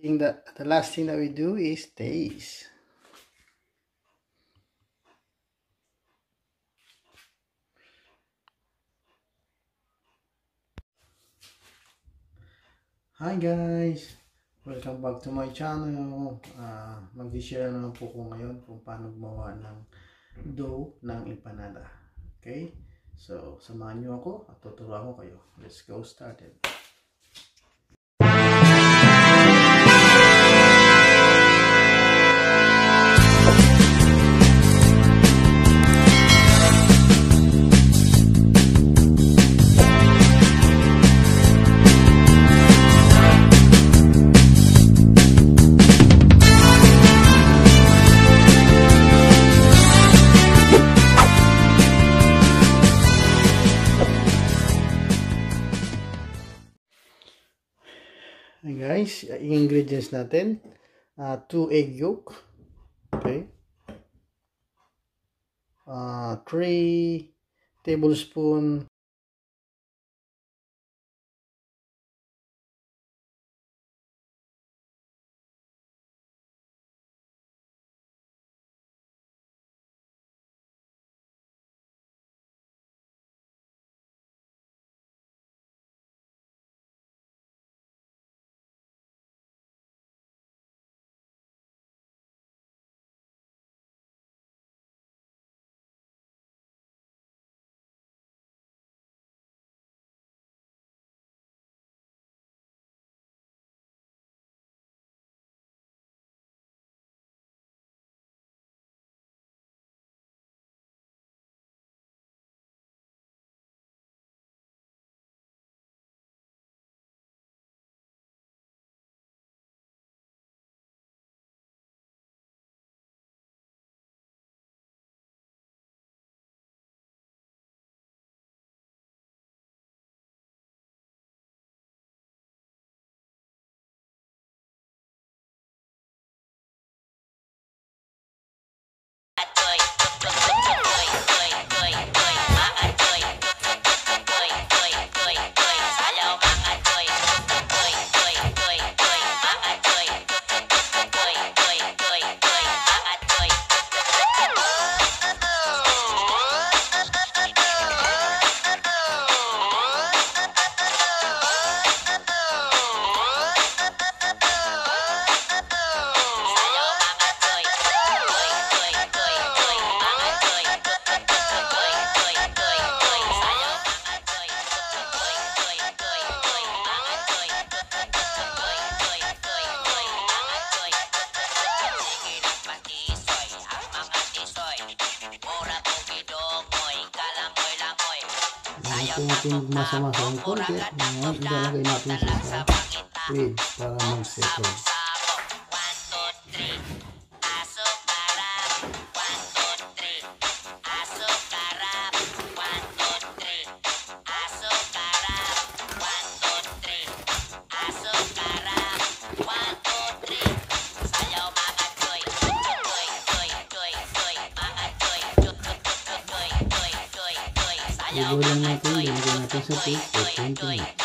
The last thing that we do is taste. Hi guys! Welcome back to my channel. Mag-share na po ko ngayon kung paano gumawa ng dough ng empanada. Okay? So, samahan nyo ako at tuturuan ko kayo. Let's go started. Hey guys, ingredients natin, 2 egg yolk, okay, 3 tablespoon natin masa-masa ng konti. Ngayon, ilalagay natin siya sa fridge para mag-settle. Ibo lang natin, ilagay natin sa fridge for 20 minutes.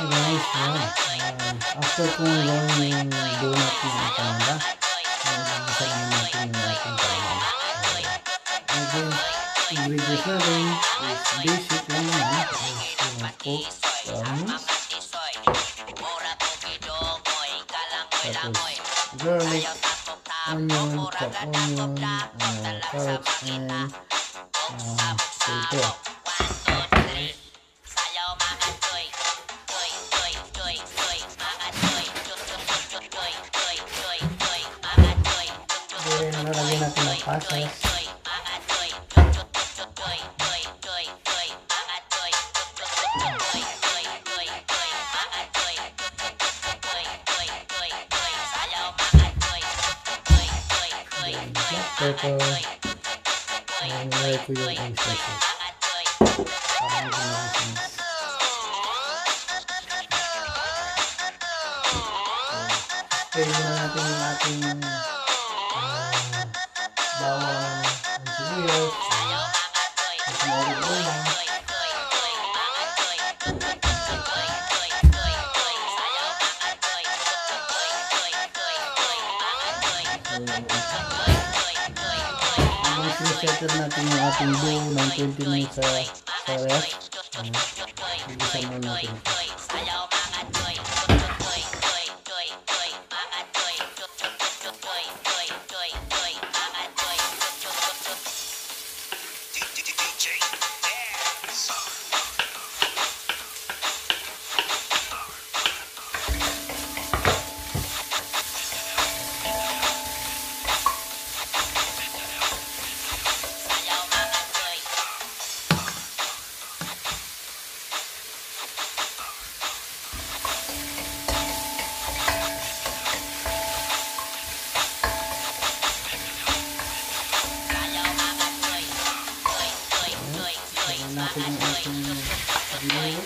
Hey guys, after kung gawin yung donut ng empanada, isa naman natin yung ating kailangan. Again, ingredients natin is basic lang naman. Coke, onions, tapos garlic, onion, chopped onion, carrots, and potato. Then, nalagyan natin ng pasas. Black pepper. Nilagay ko yung oyster sauce. Para maging i-fry muna natin yung ating bawang at sibuyas. At mauli-uli na. Habang sinisettle natin yung ating dough ng 20 minutes sa rest, ibisan muna natin ito. Natin yung ating paglawan.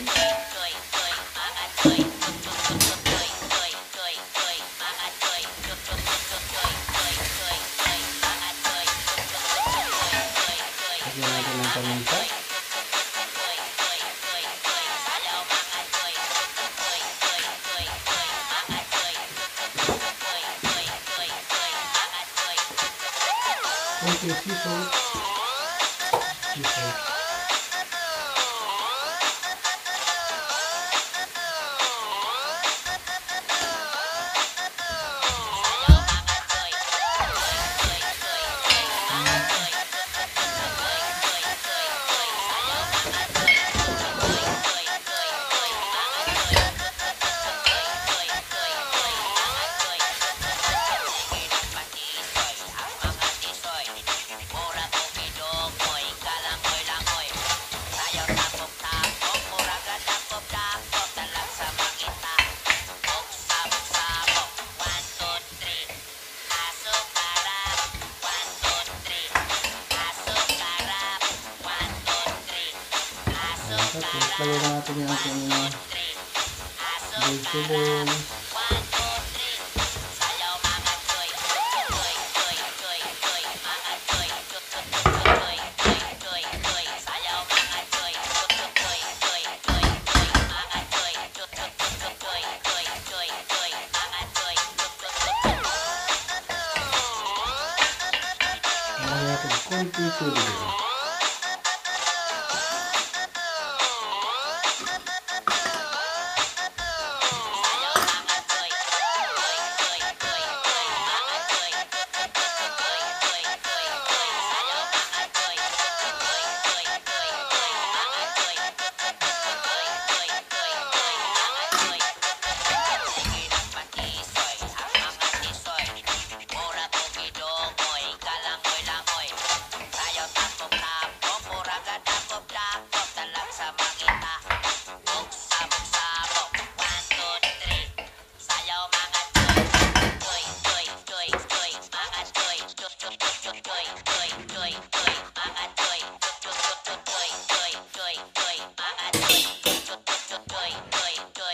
Lagyan natin ng paminta. Konti sea salt. Tapos lagyan natin yung ating vegetables. Lagyan natin konti tubig.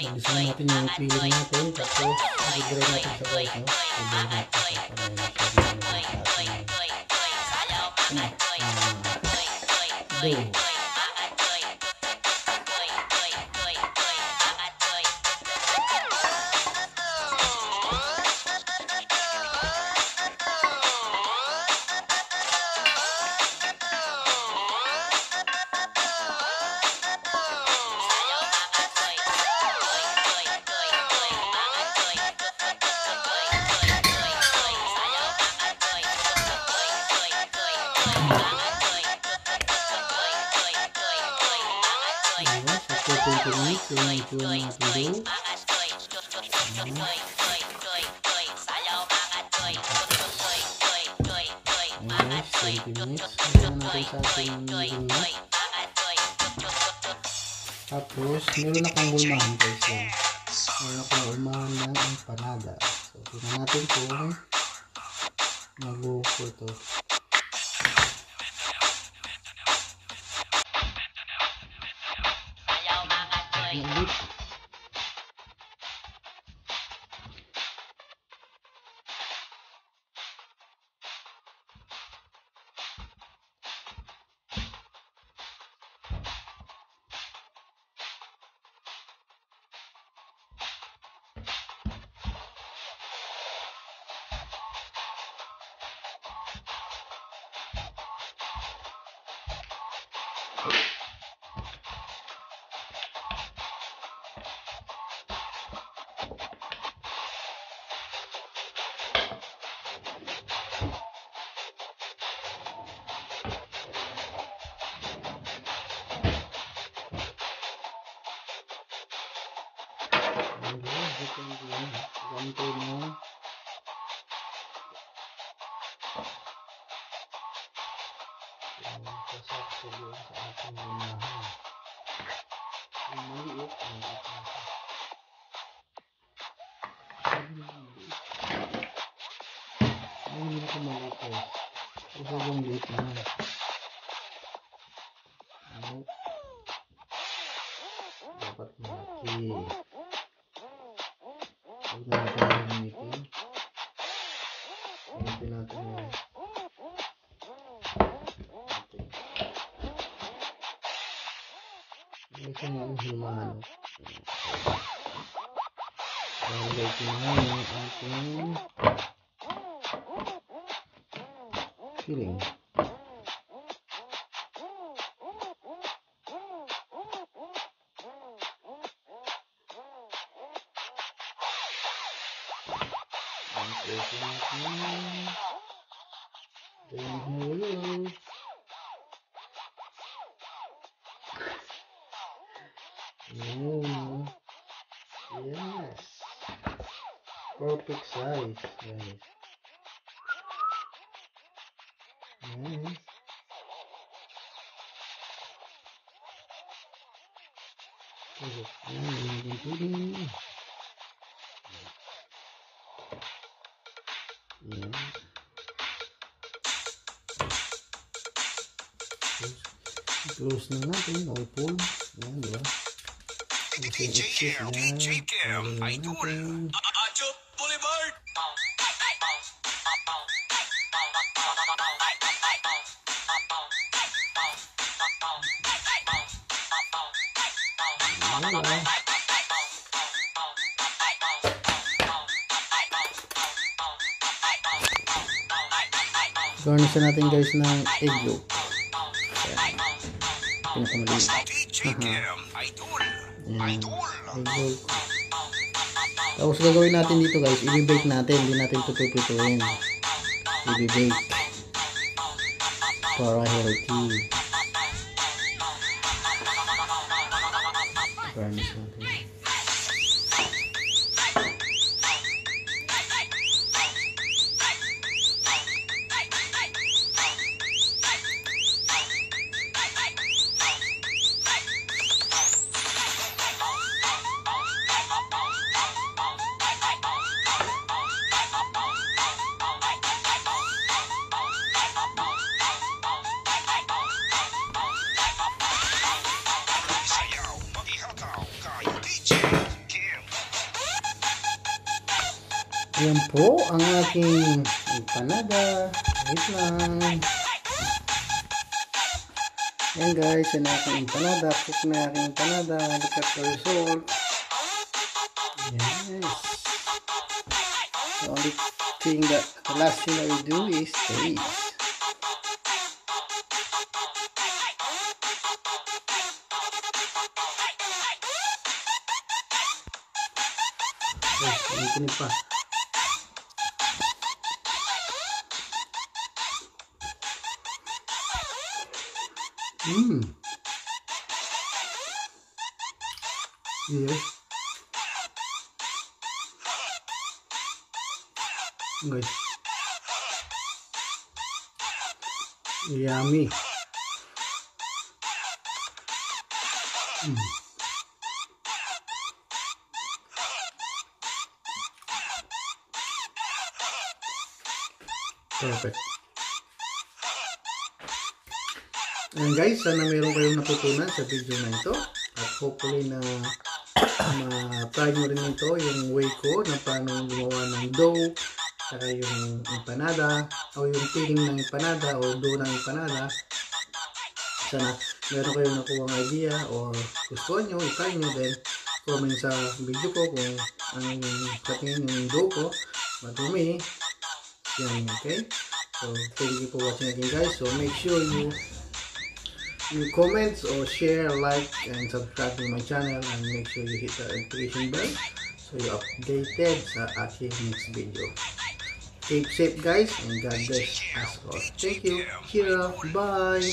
Ibisan natin yung pili natin, tapos i-dry natin sa guys, no? I-dry natin sa dough. After 20 minutes, yung itsura ng ating dough. Guys, 20 minutes. Lagyan natin sa ating gulma. Tapos, meron akong gulmahan guys. Meron akong gulmahan ng empanada. So, tingnan natin kung mag-go po ito. Ganito mo. Sasakto yun sa ating lumahan. Ang maliit. Hindi ko maliit guys. Ito yung liit na. Dapat malaki. Huwag na natin gamitin. Gamitin natin yan. Hindi ko nga himahan. Lalagay ko na yung ating filling. Yes, perfect size, guys. Nice. Close na natin, open. Yan, diba? DJ Cam, Idol, Acho Boulevard. Garnish natin guys ng egg yolk. Pinakamaliit. DJ Cam, Idol, Idol. Egg yolk. Tapos gagawin natin dito guys, i-bake natin, hindi natin ito pipituin. I-bake para healthy. Garnish natin. Ayan po ang aking empanada. Wait lang. Ayan guys, yan ang aking empanada. Cook na aking empanada. Look at the result. Yes. The only thing that, the last thing that we do is taste. Okay, ito pa. Yes. Guys. Yummy. Perfect. Ayan guys, sana meron kayong natutunan sa video na ito. At hopefully na ma-try nyo rin ito, yung way ko na paano gumawa ng dough, saka yung empanada, o yung filling ng empanada, o dough ng empanada. Sana meron kayong nakuha idea, o gusto nyo, i-try nyo, then comment sa video ko kung anong katingin yung dough ko. But for me, yan, okay? So, thank you for watching again guys. So, make sure you comment or share, like, and subscribe to my channel, and make sure you hit the notification bell so you're updated sa aking next video. Keep safe guys, and God bless us all. Thank you. Cheers. Bye.